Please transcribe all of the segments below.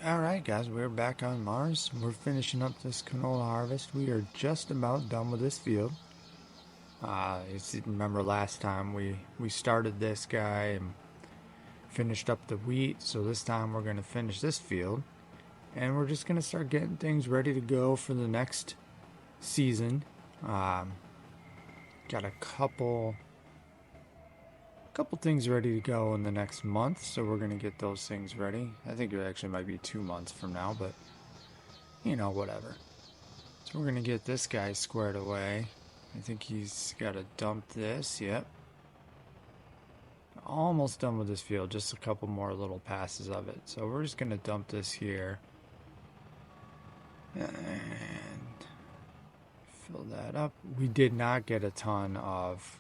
Alright guys, we're back on Mars. We're finishing up this canola harvest. We are just about done with this field. Remember last time we started this guy and finished up the wheat, so this time we're going to finish this field. And we're just going to start getting things ready to go for the next season. Um, got a couple things ready to go in the next month, so we're going to get those things ready. I think it actually might be 2 months from now, but whatever. So we're going to get this guy squared away. I think he's got to dump this. Yep. Almost done with this field. Just a couple more little passes of it. So we're just going to dump this here. And fill that up. We did not get a ton of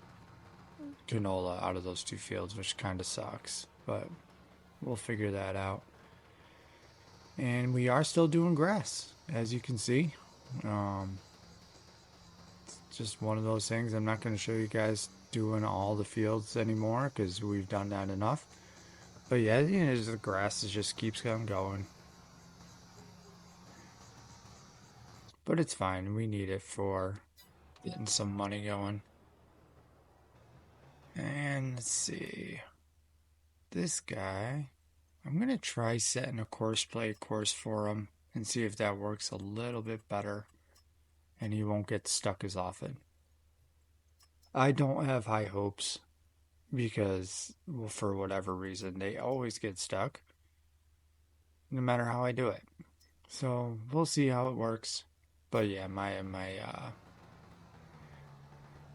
canola out of those two fields, which kind of sucks. But we'll figure that out. And we are still doing grass, as you can see. It's just one of those things. I'm not going to show you guys doing all the fields anymore because we've done that enough. But yeah, the grass just keeps on going. But it's fine. We need it for getting some money going. And let's see. This guy, I'm going to try setting a course play course for him and see if that works a little bit better and he won't get stuck as often. I don't have high hopes because, well, for whatever reason, they always get stuck no matter how I do it. So we'll see how it works. But yeah, my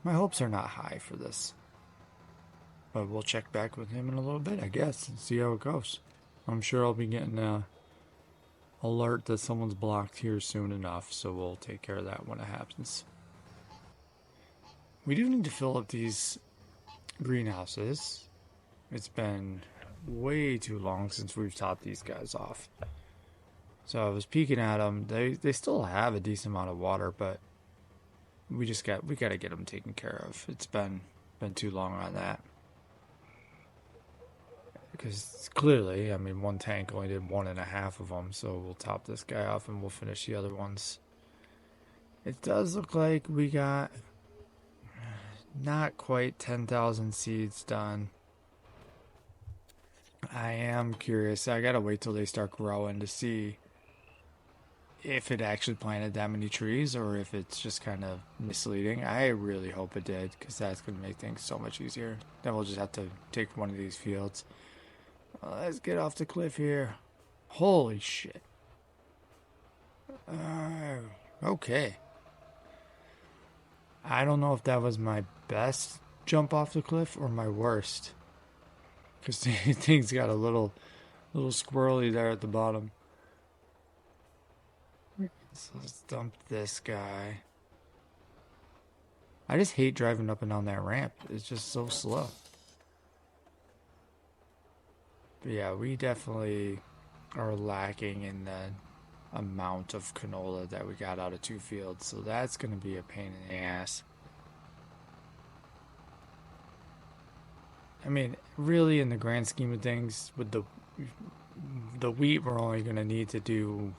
hopes are not high for this. But we'll check back with him in a little bit, I guess, and see how it goes. I'm sure I'll be getting a alert that someone's blocked here soon enough, so we'll take care of that when it happens. We do need to fill up these greenhouses. It's been way too long since we've topped these guys off. So I was peeking at them. They still have a decent amount of water, but we got to get them taken care of. It's been too long on that. Because clearly, I mean, one tank only did 1.5 of them, so we'll top this guy off and we'll finish the other ones. It does look like we got not quite 10,000 seeds done. I am curious. I gotta wait till they start growing to see if it actually planted that many trees or if it's just kind of misleading. I really hope it did because that's going to make things so much easier. Then we'll just have to take one of these fields. Let's get off the cliff here. Holy shit. Okay. I don't know if that was my best jump off the cliff or my worst. Because things got a little squirrely there at the bottom. So let's dump this guy. I just hate driving up and down that ramp. It's just so slow. But yeah, we definitely are lacking in the amount of canola that we got out of two fields. So that's going to be a pain in the ass. I mean, really, in the grand scheme of things, with the wheat, we're only going to need to do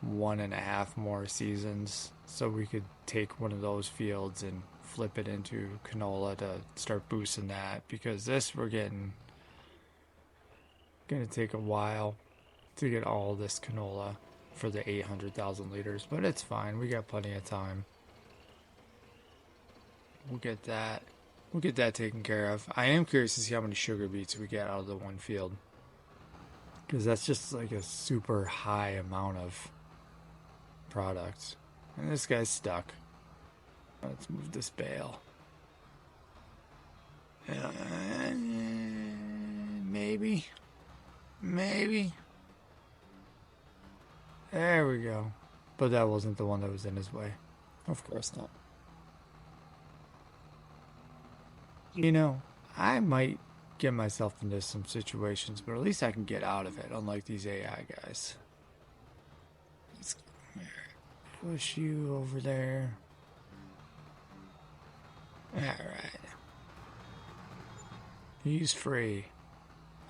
1.5 more seasons, so we could take one of those fields and flip it into canola to start boosting that. Because this, we're gonna take a while to get all this canola for the 800,000 liters, but it's fine. We got plenty of time. We'll get that taken care of. I am curious to see how many sugar beets we get out of the one field, because that's just like a super high amount of product. And this guy's stuck. Let's move this bale. Maybe. There we go. But that wasn't the one that was in his way. Of course not. I might get myself into some situations, but at least I can get out of it, unlike these AI guys. Let's push you over there. Alright. He's free.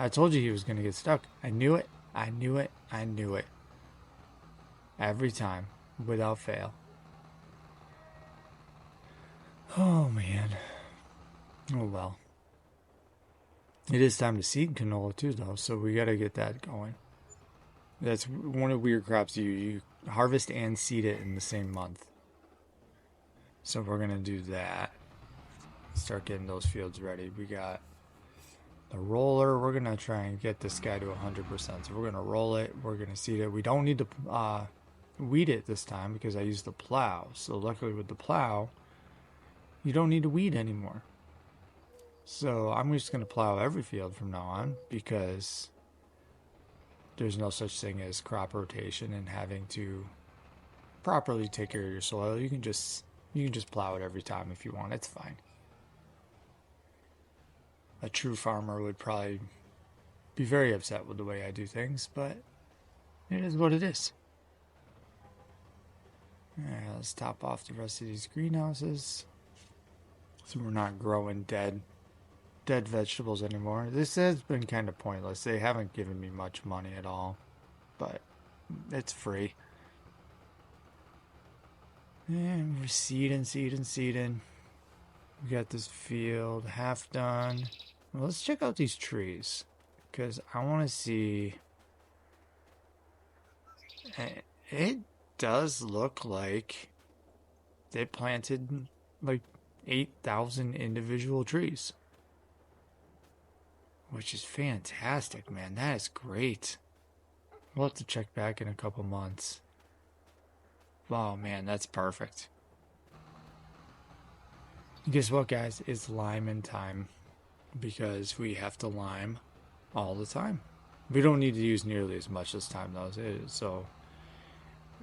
I told you he was going to get stuck. I knew it. Every time, without fail. Oh man. Oh well. It is time to seed canola too, though, so we gotta get that going. That's one of the weird crops you harvest and seed it in the same month. So we're gonna do that. Start getting those fields ready. We got the roller. We're gonna try and get this guy to 100%. So we're gonna roll it. We're gonna seed it. We don't need to weed it this time because I used the plow. So luckily with the plow, you don't need to weed anymore. So I'm just gonna plow every field from now on because there's no such thing as crop rotation and having to properly take care of your soil. You can just plow it every time if you want. It's fine. A true farmer would probably be very upset with the way I do things, but it is what it is. Alright, let's top off the rest of these greenhouses so we're not growing dead vegetables anymore. This has been kind of pointless. They haven't given me much money at all, but it's free. And we're seeding. We got this field half done. Well, let's check out these trees because I want to see. It does look like they planted like 8,000 individual trees, which is fantastic, man. That is great. We'll have to check back in a couple months. Oh man, that's perfect. Guess what, guys? It's liming time because we have to lime all the time. We don't need to use nearly as much this time, though, so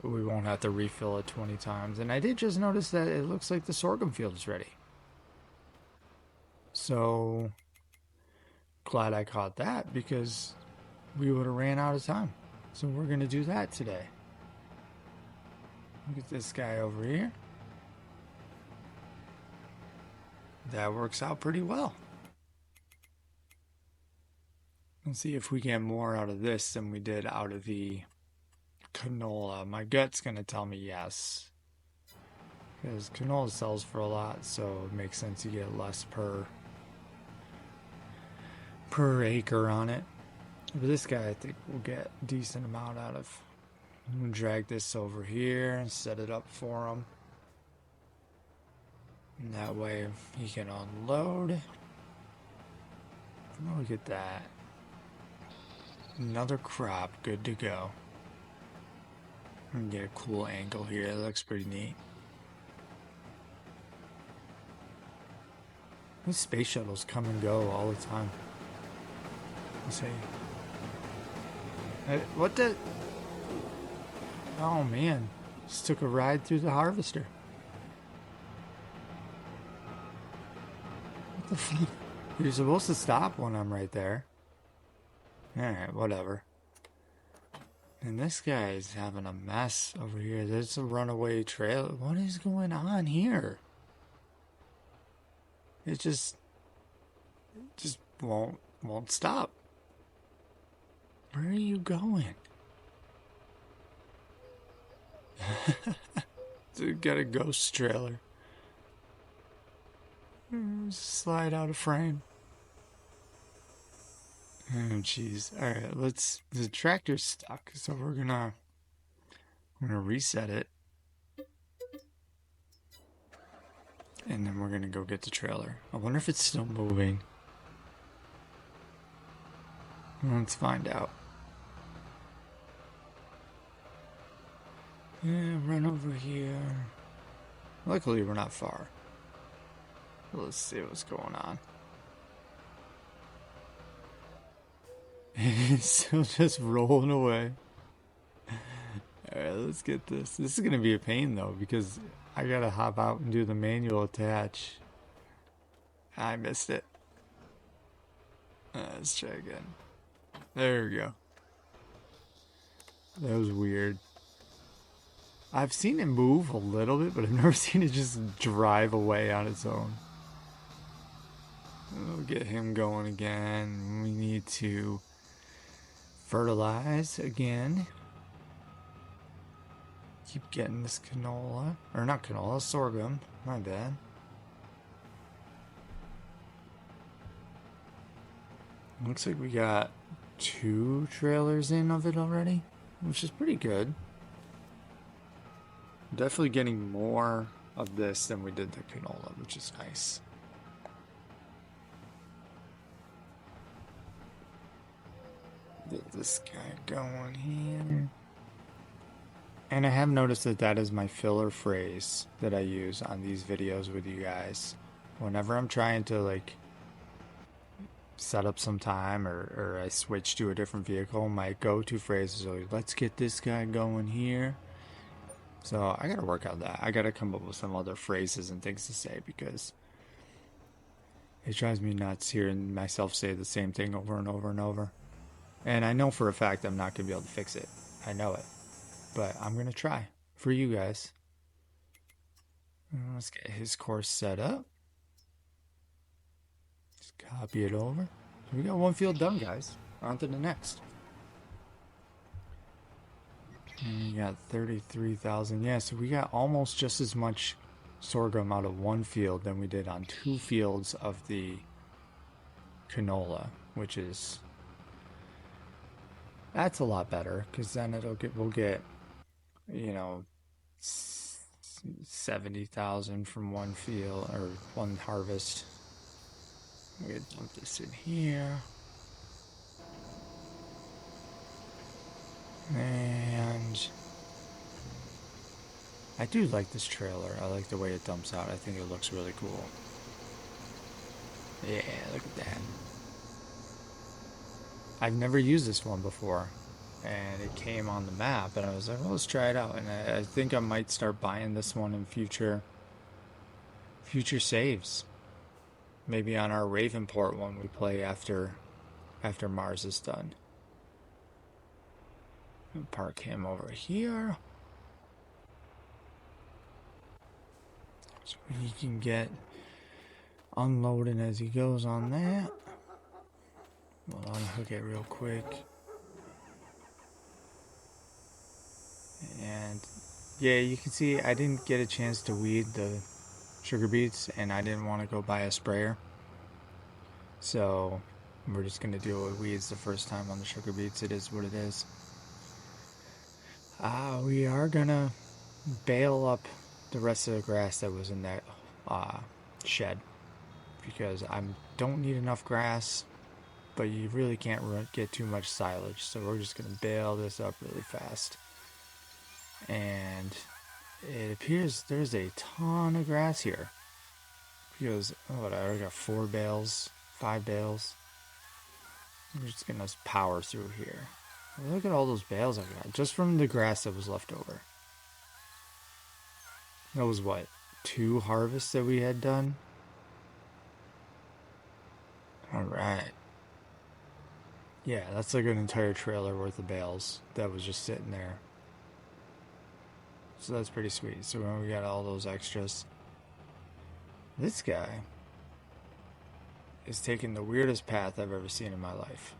we won't have to refill it 20 times. And I did just notice that it looks like the sorghum field is ready. So glad I caught that because we would have ran out of time. So we're going to do that today. Look at this guy over here. That works out pretty well. Let's see if we get more out of this than we did out of the canola. My gut's going to tell me yes. Because canola sells for a lot, so it makes sense you get less per acre on it. But this guy I think will get a decent amount out of. I'm going to drag this over here and set it up for him. And that way he can unload. Look at that. Another crop, good to go. And get a cool angle here. That looks pretty neat. These space shuttles come and go all the time. Let's see. What the? Oh man. Just took a ride through the harvester. What the fuck? You're supposed to stop when I'm right there. Alright, whatever. And this guy is having a mess over here. There's a runaway trailer. What is going on here? It just won't stop. Where are you going? Dude, got a ghost trailer. Slide out of frame. Oh jeez. Alright, the tractor's stuck, so we're gonna reset it. And then we're gonna go get the trailer. I wonder if it's still moving. Let's find out. Yeah, run over here. Luckily we're not far. Let's see what's going on. It's still just rolling away. Alright, let's get this. This is gonna be a pain though, because I gotta hop out and do the manual attach. I missed it. Let's try again. There we go. That was weird. I've seen it move a little bit, but I've never seen it just drive away on its own. We'll get him going again. We need to fertilize again. Keep getting this canola. Or not canola, sorghum. My bad. Looks like we got 2 trailers in of it already, which is pretty good. Definitely getting more of this than we did the canola, which is nice. Get this guy going here. And I have noticed that that is my filler phrase that I use on these videos with you guys. Whenever I'm trying to like set up some time or I switch to a different vehicle, my go-to phrase is always, let's get this guy going here. So I gotta work on that. I gotta come up with some other phrases and things to say because it drives me nuts hearing myself say the same thing over and over and over. And I know for a fact I'm not gonna be able to fix it. I know it. But I'm gonna try for you guys. Let's get his course set up. Just copy it over. So we got one field done, guys. On to the next. And we got 33,000. Yeah, so we got almost just as much sorghum out of one field than we did on 2 fields of the canola, which is that's a lot better because then we'll get, you know, 70,000 from one field or one harvest. We could dump this in here. And I do like this trailer. I like the way it dumps out. I think it looks really cool. Yeah, look at that. I've never used this one before. And it came on the map and I was like, well, let's try it out. And I think I might start buying this one in future saves. Maybe on our Ravenport one we play after Mars is done. Park him over here. So he can get unloading as he goes on that. We'll unhook it real quick. And yeah, you can see I didn't get a chance to weed the sugar beets and I didn't want to go buy a sprayer. So we're just going to deal with weeds the first time on the sugar beets. It is what it is. We are going to bale up the rest of the grass that was in that shed because I don't need enough grass, but you really can't get too much silage. So we're just going to bale this up really fast. And it appears there's a ton of grass here because I already got 4 bales, 5 bales. We're just going to power through here. Look at all those bales I got just from the grass that was left over. That was what, 2 harvests that we had done? Alright. Yeah, that's like an entire trailer worth of bales that was just sitting there. So that's pretty sweet. So we got all those extras. This guy is taking the weirdest path I've ever seen in my life.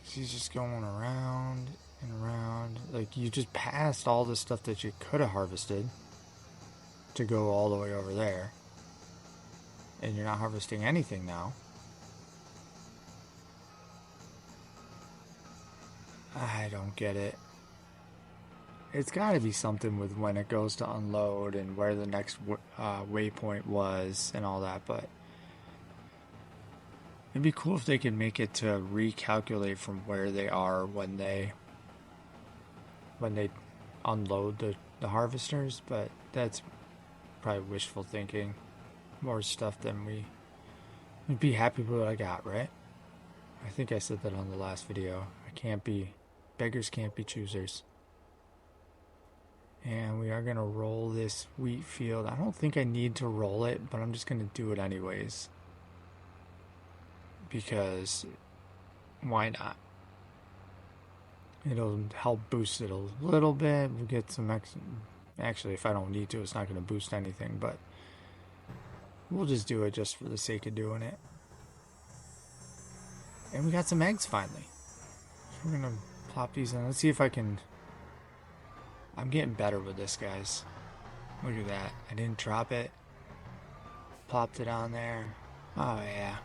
He's just going around and around. Like, you just passed all the stuff that you could have harvested to go all the way over there. And you're not harvesting anything now. I don't get it. It's got to be something with when it goes to unload and where the next waypoint was and all that, but it'd be cool if they could make it to recalculate from where they are when they unload the harvesters, but that's probably wishful thinking. More stuff than we'd be happy with what I got, right? I think I said that on the last video. Beggars can't be choosers. And we are going to roll this wheat field. I don't think I need to roll it, but I'm just going to do it anyways. Because why not? It'll help boost it a little bit. We'll get some actually, if I don't need to, it's not going to boost anything, but we'll just do it just for the sake of doing it. And we got some eggs finally. So we're going to plop these in. Let's see if I can I'm getting better with this, guys. Look at that. I didn't drop it. Plopped it on there. Oh, yeah.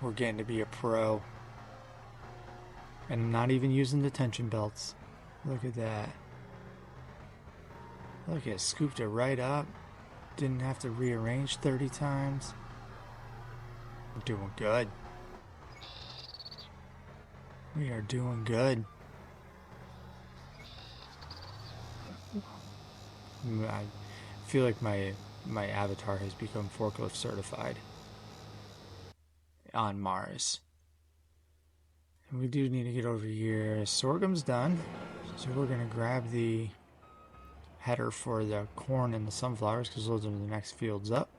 We're getting to be a pro. And I'm not even using the tension belts. Look at that. Look at it. Scooped it right up. Didn't have to rearrange 30 times. We're doing good. We are doing good. I feel like my avatar has become forklift certified on Mars. And we do need to get over here. Sorghum's done. So we're going to grab the header for the corn and the sunflowers because those are the next fields up.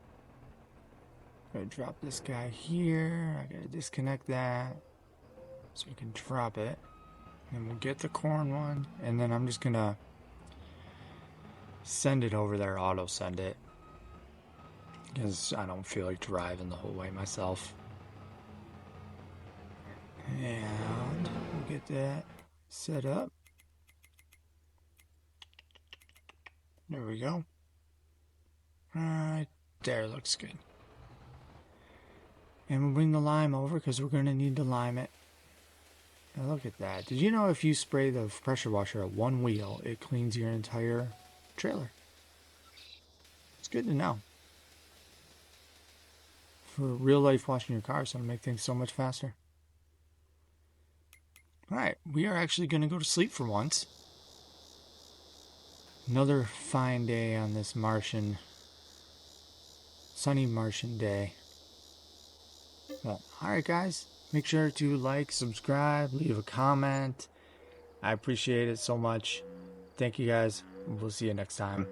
I'm going to drop this guy here. I got to disconnect that so we can drop it. And we'll get the corn one. And then I'm just going to send it over there, auto send it. Because I don't feel like driving the whole way myself. And we'll get that set up. There we go. Alright, there looks good. And we'll bring the lime over because we're going to need to lime it. Now look at that. Did you know if you spray the pressure washer at one wheel, it cleans your entire trailer? It's good to know. For real life washing your car, so it'll make things so much faster. Alright, we are actually going to go to sleep for once. Another fine day on this Martian, sunny Martian day. Well, alright guys, make sure to like, subscribe, leave a comment. I appreciate it so much. Thank you guys. We'll see you next time.